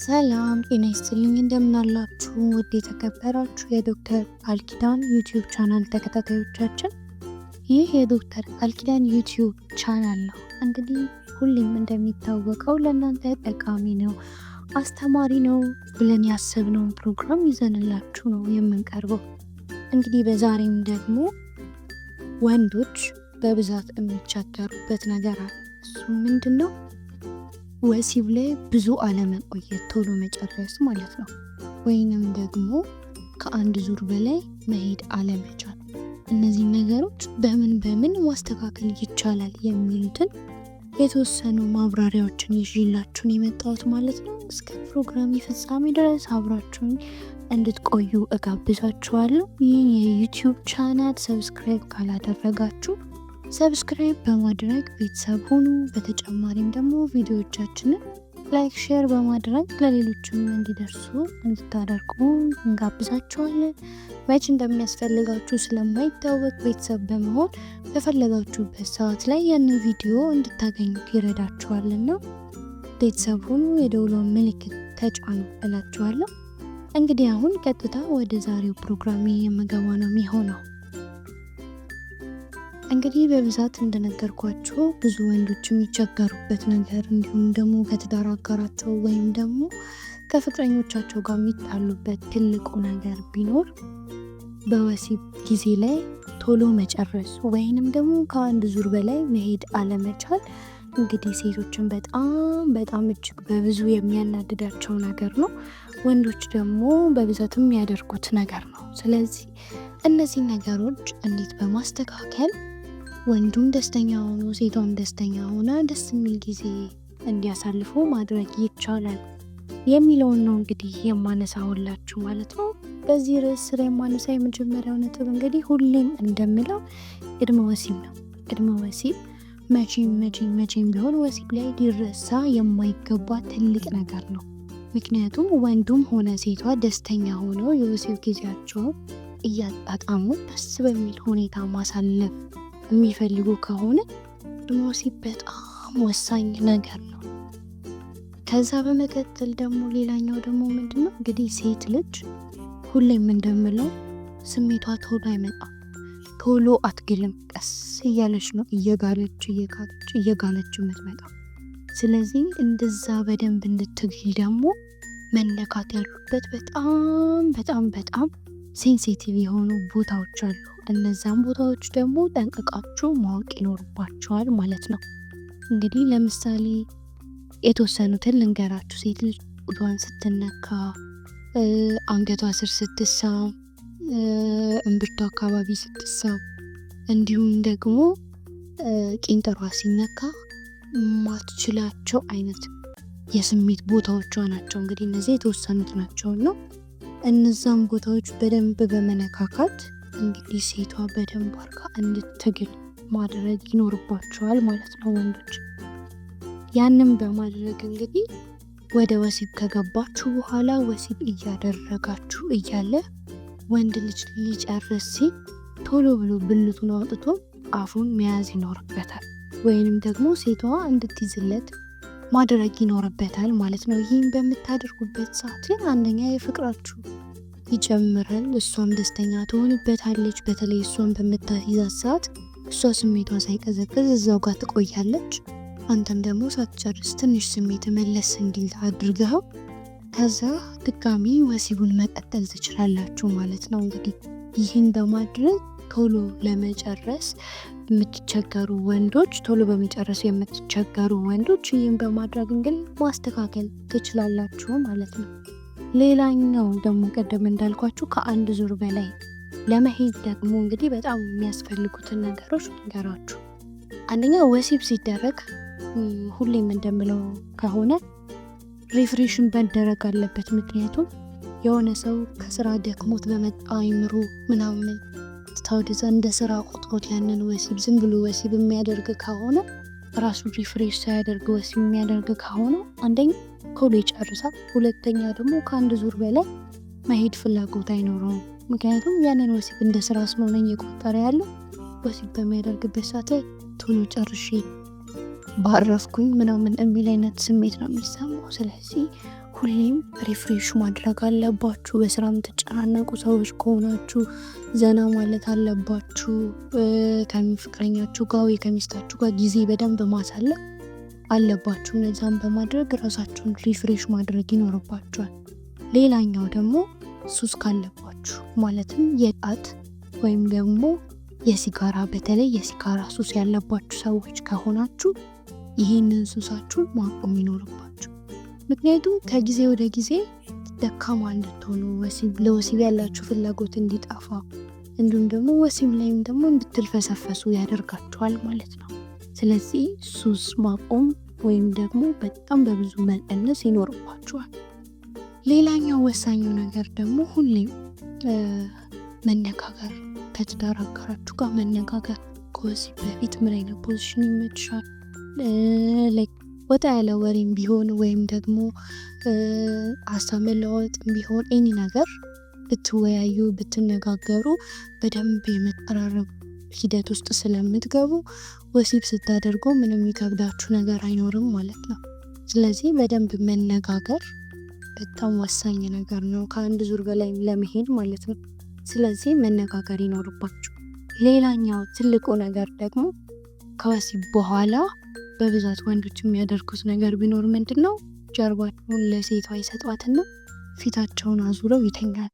ሰላም ጤና ይስጥልኝ። እንደምን አላችሁ? ውድ የተከበራችሁ የዶክተር ቃልኪዳን ዩቲዩብ ቻናል ተከታታዮቻችን፣ ይህ የዶክተር ቃልኪዳን ዩቲዩብ ቻናል ነው። እንግዲህ ሁሌም እንደሚታወቀው ለእናንተ ጠቃሚ ነው፣ አስተማሪ ነው ብለን ያሰብነውን ፕሮግራም ይዘንላችሁ ነው የምንቀርበው። እንግዲህ በዛሬም ደግሞ ወንዶች በብዛት የሚቸገሩበት ነገር አለ። እሱ ምንድን ነው? ወሲብ ላይ ብዙ አለመቆየት፣ ቶሎ መጨረስ ማለት ነው። ወይንም ደግሞ ከአንድ ዙር በላይ መሄድ አለመቻል። እነዚህ ነገሮች በምን ማስተካከል ይቻላል የሚሉትን የተወሰኑ ማብራሪያዎችን ይዤላችሁን የመጣሁት ማለት ነው። እስከ ፕሮግራም ፍጻሜ ድረስ አብራችሁን እንድትቆዩ እጋብዛችኋለሁ። ይህን የዩቲዩብ ቻናል ሰብስክራይብ ካላደረጋችሁ ሰብስክራይብ በማድረግ ቤተሰብ ሁኑ። በተጨማሪም ደግሞ ቪዲዮዎቻችንን ላይክ፣ ሼር በማድረግ ለሌሎችም እንዲደርሱ እንድታደርጉ እንጋብዛችኋለን። መች እንደሚያስፈልጋችሁ ስለማይታወቅ ቤተሰብ በመሆን በፈለጋችሁበት ሰዓት ላይ ያንን ቪዲዮ እንድታገኙት ይረዳችኋልና ቤተሰብ ሁኑ። የደውሏን ምልክት ተጫኑ እላችኋለሁ። እንግዲህ አሁን ቀጥታ ወደ ዛሬው ፕሮግራም የምገባ ነው የሚሆነው። እንግዲህ በብዛት እንደነገርኳቸው ብዙ ወንዶች የሚቸገሩበት ነገር እንዲሁም ደግሞ ከትዳር አጋራቸው ወይም ደግሞ ከፍቅረኞቻቸው ጋር የሚጣሉበት ትልቁ ነገር ቢኖር በወሲብ ጊዜ ላይ ቶሎ መጨረስ ወይንም ደግሞ ከአንድ ዙር በላይ መሄድ አለመቻል። እንግዲህ ሴቶችን በጣም እጅግ በብዙ የሚያናድዳቸው ነገር ነው። ወንዶች ደግሞ በብዛት የሚያደርጉት ነገር ነው። ስለዚህ እነዚህ ነገሮች እንዴት በማስተካከል ወንዱም ደስተኛ ሆኖ ሴቷም ደስተኛ ሆና ደስ የሚል ጊዜ እንዲያሳልፉ ማድረግ ይቻላል የሚለውን ነው እንግዲህ የማነሳውላችሁ ማለት ነው። በዚህ ርዕስ ስር የማነሳ የመጀመሪያው ነጥብ እንግዲህ ሁሌም እንደምለው ቅድመ ወሲብ ነው። ቅድመ ወሲብ መቼም ቢሆን ወሲብ ላይ ሊረሳ የማይገባ ትልቅ ነገር ነው። ምክንያቱም ወንዱም ሆነ ሴቷ ደስተኛ ሆነው የወሲብ ጊዜያቸውን እያጣጣሙ ደስ በሚል ሁኔታ ማሳለፍ የሚፈልጉ ከሆነ ቅድመ ወሲብ በጣም ወሳኝ ነገር ነው። ከዛ በመቀጠል ደግሞ ሌላኛው ደግሞ ምንድነው እንግዲህ ሴት ልጅ ሁሌም እንደምለው ስሜቷ ቶሎ አይመጣም፣ ቶሎ አትግልም። ቀስ እያለች ነው እየጋለች የምትመጣው። ስለዚህ እንደዛ በደንብ እንድትግል ደግሞ መነካት ያሉበት በጣም ሴንሲቲቭ የሆኑ ቦታዎች አሉ። እነዛም ቦታዎች ደግሞ ጠንቅቃችሁ ማወቅ ይኖርባቸዋል ማለት ነው። እንግዲህ ለምሳሌ የተወሰኑትን ልንገራችሁ። ሴት ልጅ ጡቷን ስትነካ፣ አንገቷ ስር ስትሳም፣ እምብርቷ አካባቢ ስትሳም፣ እንዲሁም ደግሞ ቂንጥሯ ሲነካ ማትችላቸው አይነት የስሜት ቦታዎቿ ናቸው። እንግዲህ እነዚህ የተወሰኑት ናቸው ነው። እነዛም ቦታዎች በደንብ በመነካካት እንግዲህ ሴቷ በደንብ አርጋ እንድትግል ማድረግ ይኖርባቸዋል ማለት ነው ወንዶች። ያንም በማድረግ እንግዲህ ወደ ወሲብ ከገባችሁ በኋላ ወሲብ እያደረጋችሁ እያለ ወንድ ልጅ ሊጨርስ ሲል ቶሎ ብሎ ብልቱን አውጥቶ አፉን መያዝ ይኖርበታል፣ ወይንም ደግሞ ሴቷ እንድትይዝለት ማድረግ ይኖርበታል ማለት ነው። ይህም በምታደርጉበት ሰዓት ግን አንደኛ የፍቅራችሁ ይጨምራል፣ እሷም ደስተኛ ትሆንበታለች። በተለይ እሷን በምታይዛት ሰዓት እሷ ስሜቷ ሳይቀዘቅዝ እዛው ጋር ትቆያለች። አንተም ደግሞ ሳትጨርስ ትንሽ ስሜት መለስ እንዲል አድርገው ከዛ ድጋሚ ወሲቡን መቀጠል ትችላላችሁ ማለት ነው። እንግዲህ ይህን በማድረግ ቶሎ ለመጨረስ የምትቸገሩ ወንዶች ይህን በማድረግ እንግዲህ ማስተካከል ትችላላችሁ ማለት ነው። ሌላኛው ደግሞ ቀደም እንዳልኳችሁ ከአንድ ዙር በላይ ለመሄድ ደግሞ እንግዲህ በጣም የሚያስፈልጉትን ነገሮች ንገራችሁ። አንደኛ ወሲብ ሲደረግ ሁሌም እንደምለው ከሆነ ሪፍሬሽን መደረግ አለበት። ምክንያቱም የሆነ ሰው ከስራ ደክሞት በመጣ አይምሮ ምናምን ታውደዛ እንደ ስራ ቁጥሮት ያንን ወሲብ ዝም ብሎ ወሲብ የሚያደርግ ከሆነ ራሱ ሪፍሬሽ ሳያደርግ ወሲብ የሚያደርግ ከሆነ አንደኛ ቶሎ ይጨርሳል፣ ሁለተኛ ደግሞ ከአንድ ዙር በላይ መሄድ ፍላጎት አይኖረውም። ምክንያቱም ያንን ወሲብ እንደ ስራ ስለሆነ እየቆጠረ ያለው ወሲብ በሚያደርግበት ሰዓት ላይ ቶሎ ጨርሼ ባረፍኩኝ ምናምን የሚል አይነት ስሜት ነው የሚሰማው። ስለዚህ ሁሌም ሪፍሬሽ ማድረግ አለባችሁ። በስራ የምትጨናነቁ ሰዎች ከሆናችሁ ዘና ማለት አለባችሁ። ከፍቅረኛችሁ ጋር ወይ ከሚስታችሁ ጋር ጊዜ በደንብ ማሳለፍ አለባችሁ። እነዛን በማድረግ ራሳችሁን ሪፍሬሽ ማድረግ ይኖርባችኋል። ሌላኛው ደግሞ ሱስ ካለባችሁ ማለትም የጫት ወይም ደግሞ የሲጋራ በተለይ የሲጋራ ሱስ ያለባችሁ ሰዎች ከሆናችሁ ይህንን ሱሳችሁን ማቆም ይኖርባችሁ። ምክንያቱም ከጊዜ ወደ ጊዜ ደካማ እንድትሆኑ ለወሲብ ያላችሁ ፍላጎት እንዲጠፋ እንዲሁም ደግሞ ወሲብ ላይም ደግሞ እንድትልፈሰፈሱ ያደርጋችኋል ማለት ነው። ስለዚህ ሱስ ማቆም ወይም ደግሞ በጣም በብዙ መቀነስ ይኖርባችኋል። ሌላኛው ወሳኙ ነገር ደግሞ ሁሌም መነጋገር፣ ከትዳር አጋራችሁ ጋር መነጋገር። ከወሲብ በፊት ምን አይነት ፖዚሽን ይመችሻል? ወጣ ያለ ወሬም ቢሆን ወይም ደግሞ ሀሳብ መለዋወጥም ቢሆን ኤኒ ነገር ብትወያዩ ብትነጋገሩ በደንብ የመቀራረብ ሂደት ውስጥ ስለምትገቡ ወሲብ ስታደርጉ ምንም የሚከብዳችሁ ነገር አይኖርም ማለት ነው። ስለዚህ በደንብ መነጋገር በጣም ወሳኝ ነገር ነው፣ ከአንድ ዙር በላይ ለመሄድ ማለት ነው። ስለዚህ መነጋገር ይኖርባችሁ። ሌላኛው ትልቁ ነገር ደግሞ ከወሲብ በኋላ በብዛት ወንዶች የሚያደርጉት ነገር ቢኖር ምንድን ነው? ጀርባቸውን ለሴቷ ይሰጧትና ፊታቸውን አዙረው ይተኛል።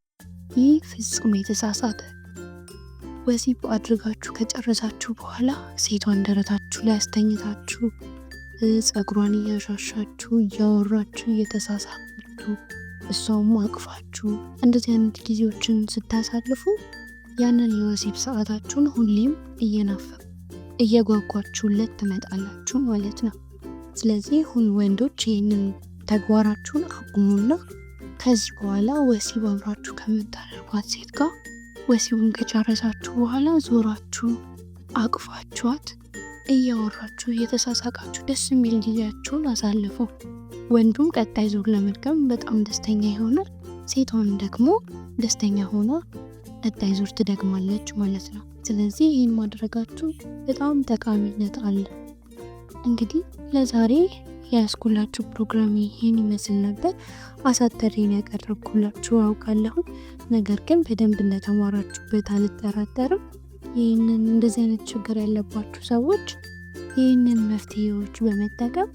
ይህ ፍጹም የተሳሳተ። ወሲብ አድርጋችሁ ከጨረሳችሁ በኋላ ሴቷን ደረታችሁ ላይ አስተኝታችሁ ጸጉሯን እያሻሻችሁ እያወራችሁ እየተሳሳችሁ እሷም አቅፋችሁ እንደዚህ አይነት ጊዜዎችን ስታሳልፉ ያንን የወሲብ ሰዓታችሁን ሁሌም እየጓጓችሁለት ትመጣላችሁ ማለት ነው። ስለዚህ ወንዶች ይህንን ተግባራችሁን አቁሙና ከዚህ በኋላ ወሲብ አብራችሁ ከምታደርጓት ሴት ጋር ወሲቡን ከጨረሳችሁ በኋላ ዞራችሁ አቅፋችኋት እያወራችሁ እየተሳሳቃችሁ ደስ የሚል ጊዜያችሁን አሳልፉ። ወንዱም ቀጣይ ዙር ለመድገም በጣም ደስተኛ ይሆናል። ሴቷን ደግሞ ደስተኛ ሆና ቀጣይ ዙር ትደግማለች ማለት ነው። ስለዚህ ይህን ማድረጋችሁ በጣም ጠቃሚነት አለ። እንግዲህ ለዛሬ ያስኩላችሁ ፕሮግራም ይህን ይመስል ነበር። አሳጥሬን ያቀረብኩላችሁ አውቃለሁ፣ ነገር ግን በደንብ እንደተማራችሁበት አልጠራጠርም። ይህንን እንደዚህ አይነት ችግር ያለባችሁ ሰዎች ይህንን መፍትሄዎች በመጠቀም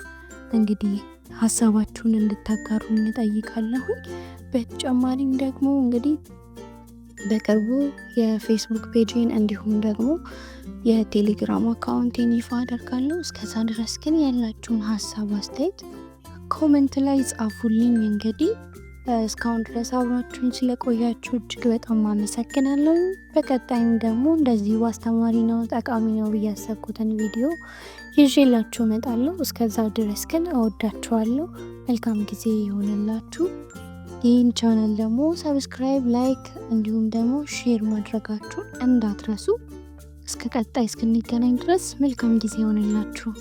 እንግዲህ ሀሳባችሁን እንድታጋሩ እንጠይቃለሁ። በተጨማሪም ደግሞ እንግዲህ በቅርቡ የፌስቡክ ፔጅን እንዲሁም ደግሞ የቴሌግራም አካውንቴን ይፋ አደርጋለሁ። እስከዛ ድረስ ግን ያላችሁን ሀሳብ አስተያየት ኮመንት ላይ ጻፉልኝ። እንግዲህ እስካሁን ድረስ አብራችሁን ስለቆያችሁ እጅግ በጣም አመሰግናለሁ። በቀጣይም ደግሞ እንደዚሁ አስተማሪ ነው ጠቃሚ ነው ብዬ ያሰብኩትን ቪዲዮ ይዤላችሁ እመጣለሁ። እስከዛ ድረስ ግን እወዳችኋለሁ። መልካም ጊዜ ይሆንላችሁ። ይህን ቻናል ደግሞ ሰብስክራይብ፣ ላይክ እንዲሁም ደግሞ ሼር ማድረጋችሁን እንዳትረሱ። እስከ ቀጣይ እስክንገናኝ ድረስ መልካም ጊዜ ይሆንላችሁ።